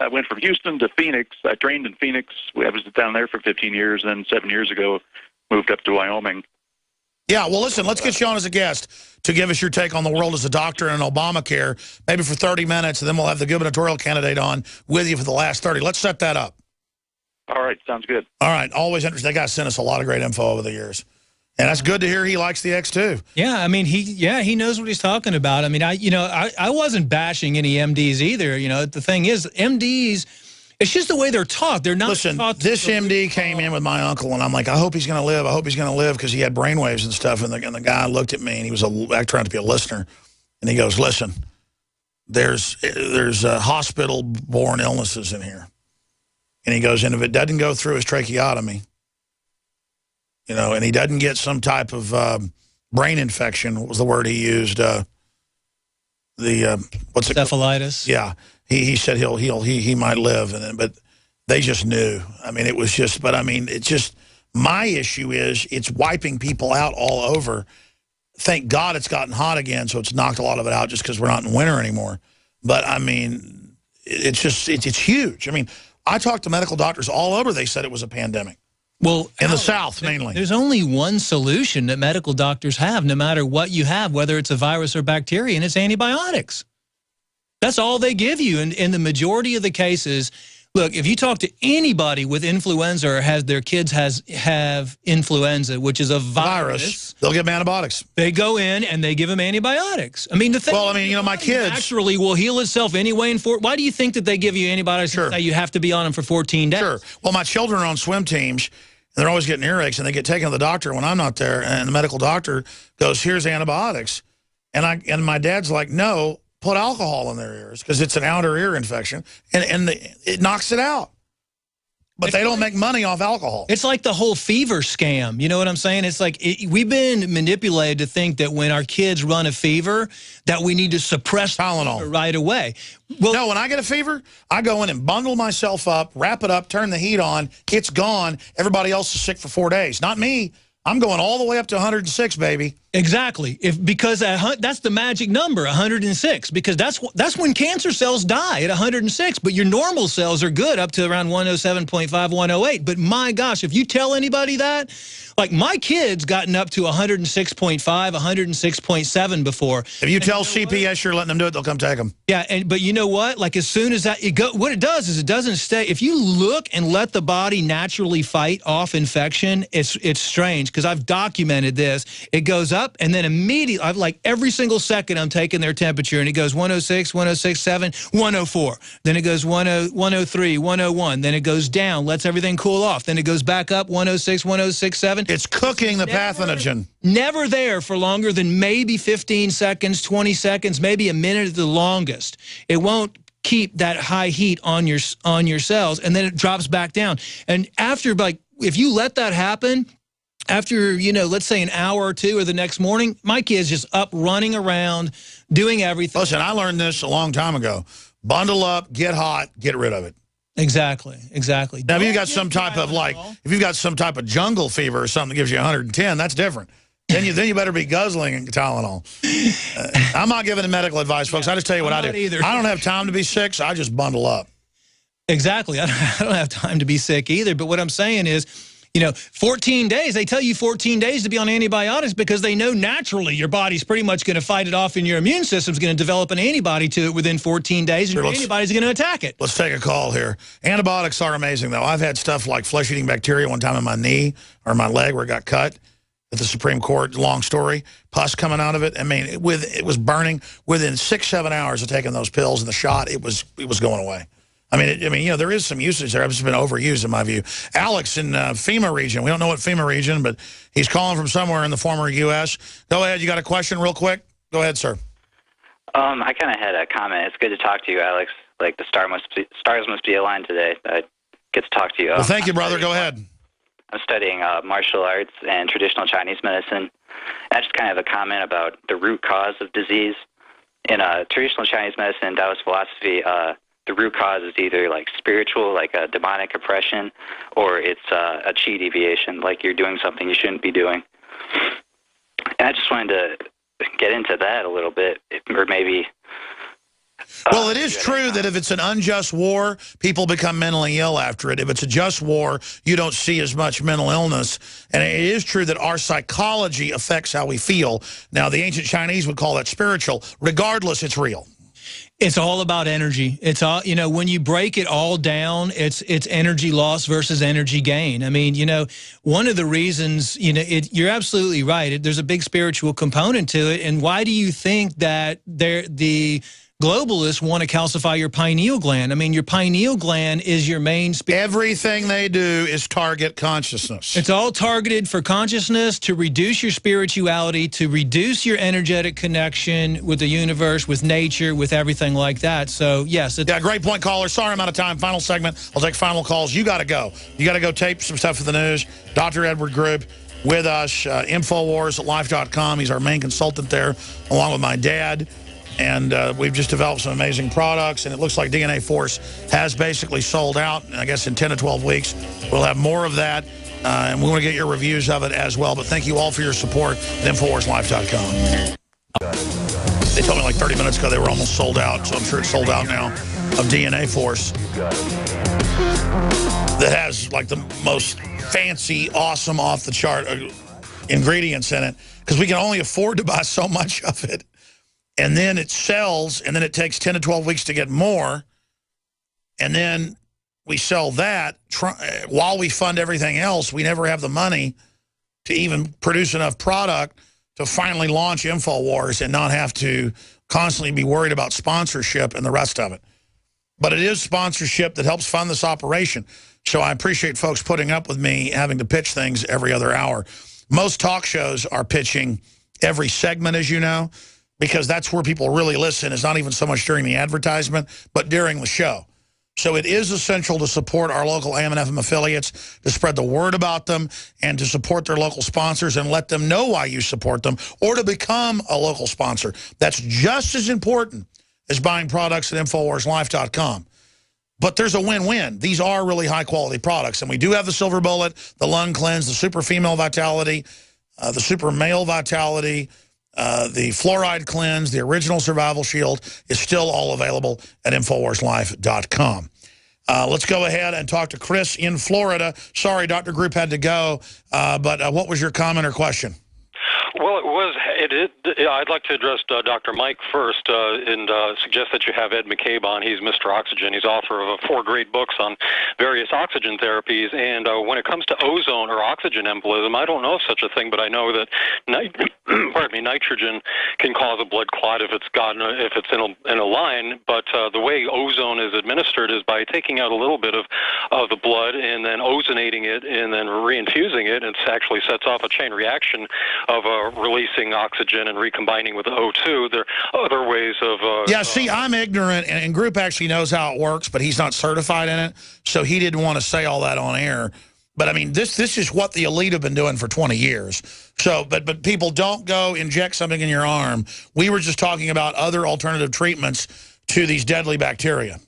I went from Houston to Phoenix. I trained in Phoenix. I was down there for 15 years. Then 7 years ago, moved up to Wyoming. Yeah, well, listen, let's get you on as a guest to give us your take on the world as a doctor and Obamacare, maybe for 30 minutes, and then we'll have the gubernatorial candidate on with you for the last 30. Let's set that up. All right, sounds good. All right, always interesting. That guy sent us a lot of great info over the years. And that's good to hear he likes the X2. Yeah, I mean, he knows what he's talking about. I mean, I wasn't bashing any MDs either. You know, the thing is, MDs, it's just the way they're taught. They're not Listen, taught this MD came in with my uncle, and I'm like, I hope he's going to live. I hope he's going to live, because he had brainwaves and stuff. And the guy looked at me, and he was trying to be a listener. And he goes, listen, there's hospital-borne illnesses in here. And he goes, and if it doesn't go through his tracheotomy, you know, and he doesn't get some type of brain infection, what was the word he used? What's it? Encephalitis. Yeah. He said he might live, but they just knew. I mean, it was just, but I mean, it's just, my issue is it's wiping people out all over. Thank God it's gotten hot again, so it's knocked a lot of it out just because we're not in winter anymore. But I mean, it's just, it's huge. I mean, I talked to medical doctors all over. They said it was a pandemic. Well, in the South, mainly. There's only one solution that medical doctors have, no matter what you have, whether it's a virus or bacteria, and it's antibiotics. That's all they give you. And in the majority of the cases, look, if you talk to anybody with influenza or has their kids have influenza, which is a virus, they'll give them antibiotics. They go in and they give them antibiotics. I mean, the thing. Well, I mean, you know, my kids naturally will heal itself anyway. Why do you think that they give you antibiotics? Sure. And say you have to be on them for 14 days? Sure. Well, my children are on swim teams, and they're always getting earaches, and they get taken to the doctor when I'm not there, and the medical doctor goes, "Here's antibiotics," and my dad's like, "No, put alcohol in their ears because it's an outer ear infection, and it knocks it out." But they don't make money off alcohol. It's like the whole fever scam. You know what I'm saying? It's like we've been manipulated to think that when our kids run a fever, that we need to suppress Tylenol right away. Well, no, when I get a fever, I go in and bundle myself up, wrap it up, turn the heat on. It's gone. Everybody else is sick for 4 days. Not me. I'm going all the way up to 106, baby. Exactly. Because that's the magic number, 106, because that's when cancer cells die, at 106. But your normal cells are good up to around 107.5, 108. But my gosh, if you tell anybody that, like my kids gotten up to 106.5, 106.7 before. If you tell CPS you're letting them do it, they'll come take them. Yeah, but you know what? Like as soon as that what it does is it doesn't stay. If you look and let the body naturally fight off infection, it's strange, because I've documented this. It goes up, and then immediately, I've like every single second I'm taking their temperature, and it goes 106, 106.7, 104. Then it goes 103, 101. Then it goes down, lets everything cool off. Then it goes back up, 106, 106.7. It's cooking the pathogen. Never there for longer than maybe 15 seconds, 20 seconds, maybe a minute at the longest. It won't keep that high heat on your cells, and then it drops back down. And after, like, if you let that happen, after, you know, let's say an hour or two or the next morning, my kid's just up running around, doing everything. Listen, I learned this a long time ago. Bundle up, get hot, get rid of it. Exactly, exactly. Now, if you've got some type of, like, if you've got some type of jungle fever or something that gives you 110, that's different. Then you better be guzzling Tylenol. I'm not giving medical advice, folks. I just tell you what I do. Either. I don't have time to be sick, so I just bundle up. Exactly. I don't have time to be sick either. But what I'm saying is, you know, 14 days, they tell you 14 days to be on antibiotics because they know naturally your body's pretty much going to fight it off, and your immune system's going to develop an antibody to it within 14 days, and your antibody's going to attack it. Let's take a call here. Antibiotics are amazing, though. I've had stuff like flesh-eating bacteria one time in my knee or my leg where it got cut at the Supreme Court. Long story. Pus coming out of it. I mean, it was burning. Within 6-7 hours of taking those pills and the shot, it was going away. I mean, you know, there is some usage there. It's been overused in my view. Alex in FEMA region. We don't know what FEMA region, but he's calling from somewhere in the former U.S. Go ahead. You got a question real quick? Go ahead, sir. I kind of had a comment. It's good to talk to you, Alex. Like the stars must be aligned today. I get to talk to you. Well, thank you, brother. Go ahead. I'm studying martial arts and traditional Chinese medicine. I just kind of have a comment about the root cause of disease. In traditional Chinese medicine, Taoist philosophy, the root cause is either like spiritual, like a demonic oppression, or it's a chi deviation, like you're doing something you shouldn't be doing. And I just wanted to get into that a little bit, or maybe Well, it is true that if it's an unjust war, people become mentally ill after it. If it's a just war, you don't see as much mental illness. And it is true that our psychology affects how we feel. Now, the ancient Chinese would call that spiritual. Regardless, it's real. It's all about energy. It's all, you know, when you break it all down, it's energy loss versus energy gain. I mean, you know, one of the reasons, you know, you're absolutely right. There's a big spiritual component to it. And why do you think that the globalists want to calcify your pineal gland? I mean, your pineal gland is your main... Everything they do is target consciousness. It's all targeted for consciousness, to reduce your spirituality, to reduce your energetic connection with the universe, with nature, with everything like that. So, yes. Yeah, great point, caller. Sorry I'm out of time. Final segment. I'll take final calls. You got to go. You got to go tape some stuff for the news. Dr. Edward Group with us, Infowars@life.com. He's our main consultant there, along with my dad. And we've just developed some amazing products, and it looks like DNA Force has basically sold out. I guess in 10 to 12 weeks, we'll have more of that, and we want to get your reviews of it as well. But thank you all for your support at InfoWarsLife.com. They told me like 30 minutes ago they were almost sold out, so I'm sure it's sold out now, of DNA Force. That has like the most fancy, awesome, off-the-chart ingredients in it, because we can only afford to buy so much of it. And then it sells, and then it takes 10 to 12 weeks to get more. And then we sell that. While we fund everything else, we never have the money to even produce enough product to finally launch InfoWars and not have to constantly be worried about sponsorship and the rest of it. But it is sponsorship that helps fund this operation. So I appreciate folks putting up with me having to pitch things every other hour. Most talk shows are pitching every segment, as you know, because that's where people really listen. It's not even so much during the advertisement, but during the show. So it is essential to support our local AM and FM affiliates, to spread the word about them, and to support their local sponsors and let them know why you support them, or to become a local sponsor. That's just as important as buying products at InfoWarsLife.com. But there's a win-win. These are really high-quality products, and we do have the Silver Bullet, the Lung Cleanse, the Super Female Vitality, the Super Male Vitality, the Fluoride Cleanse, the original Survival Shield is still all available at InfoWarsLife.com. Let's go ahead and talk to Chris in Florida. Sorry, Dr. Group had to go, but what was your comment or question? Well, I'd like to address Dr. Mike first and suggest that you have Ed McCabe on. He's Mr. Oxygen. He's author of 4 great books on various oxygen therapies. And when it comes to ozone or oxygen embolism, I don't know of such a thing, but I know that nitrogen can cause a blood clot if it's in a line. But the way ozone is administered is by taking out a little bit of the blood and then ozonating it and then reinfusing it. It actually sets off a chain reaction of releasing oxygen and recombining with the O2. There are other ways of... yeah, see, I'm ignorant, and Group actually knows how it works, but he's not certified in it, so he didn't want to say all that on air. But, I mean, this is what the elite have been doing for 20 years. So, but people don't go inject something in your arm. We were just talking about other alternative treatments to these deadly bacteria.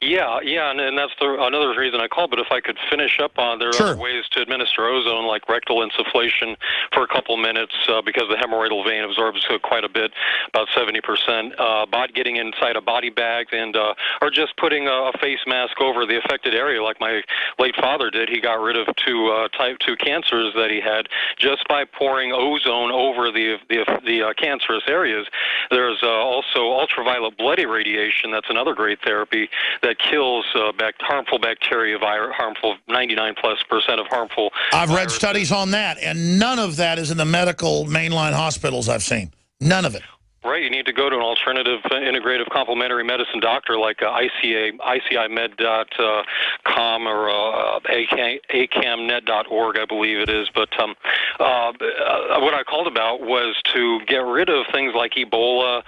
Yeah, and that's another reason I called. But if I could finish up on, there are other ways to administer ozone, like rectal insufflation for a couple minutes, because the hemorrhoidal vein absorbs quite a bit, about 70%. Getting inside a body bag, and or just putting a face mask over the affected area, like my late father did. He got rid of 2 type 2 cancers that he had just by pouring ozone over the cancerous areas. There's also ultraviolet blood irradiation. That's another great therapy that kills harmful bacteria, harmful 99+% of harmful. I've read studies on that, and none of that is in the medical mainline hospitals I've seen. None of it. Right, you need to go to an alternative integrative complementary medicine doctor like ICImed.com or acamnet.org, I believe it is. But what I called about was to get rid of things like Ebola,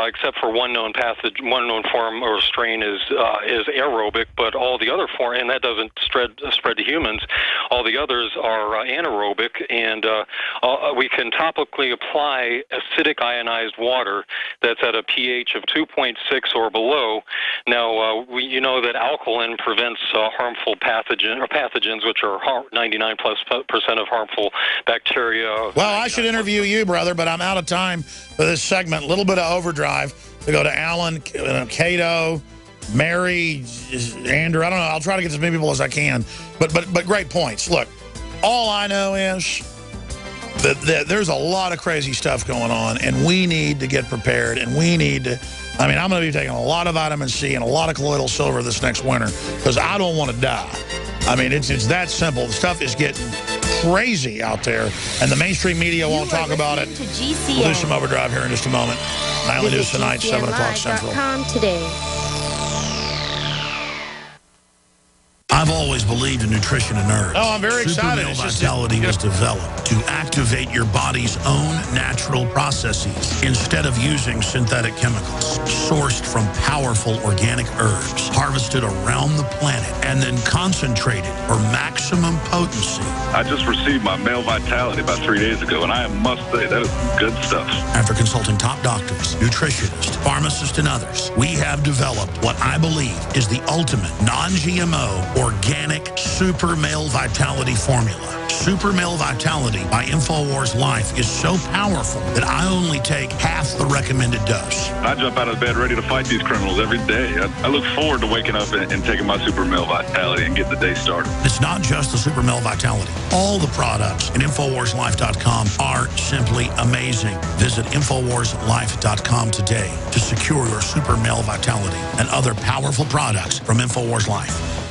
except for one known form or strain is aerobic, but all the other forms, and that doesn't spread to humans. All the others are anaerobic, and we can topically apply acidic ionized water water that's at a pH of 2.6 or below. Now, you know that alkaline prevents harmful pathogens, which are 99+% of harmful bacteria. Well, I should interview you, brother, but I'm out of time for this segment. A little bit of overdrive to go to Alan, Cato, Mary, Andrew. I don't know. I'll try to get as many people as I can. But great points. Look, all I know is that there's a lot of crazy stuff going on, and we need to get prepared, and we need to... I mean, I'm going to be taking a lot of vitamin C and a lot of colloidal silver this next winter because I don't want to die. I mean, it's that simple. The stuff is getting crazy out there, and the mainstream media won't talk about it. We'll do some overdrive here in just a moment. Nightly News tonight, 7 o'clock Central. Today. I've always believed in nutrition and herbs. Oh, I'm very excited. Super Male Vitality was developed to activate your body's own natural processes instead of using synthetic chemicals. Sourced from powerful organic herbs, harvested around the planet, and then concentrated for maximum potency. I just received my Male Vitality about 3 days ago, and I must say, that is some good stuff. After consulting top doctors, nutritionists, pharmacists, and others, we have developed what I believe is the ultimate non-GMO organic Super Male Vitality formula. Super Male Vitality by InfoWars Life is so powerful that I only take half the recommended dose. I jump out of bed ready to fight these criminals every day. I look forward to waking up and taking my Super Male Vitality and getting the day started. It's not just the Super Male Vitality. All the products at InfoWarsLife.com are simply amazing. Visit InfoWarsLife.com today to secure your Super Male Vitality and other powerful products from InfoWars Life.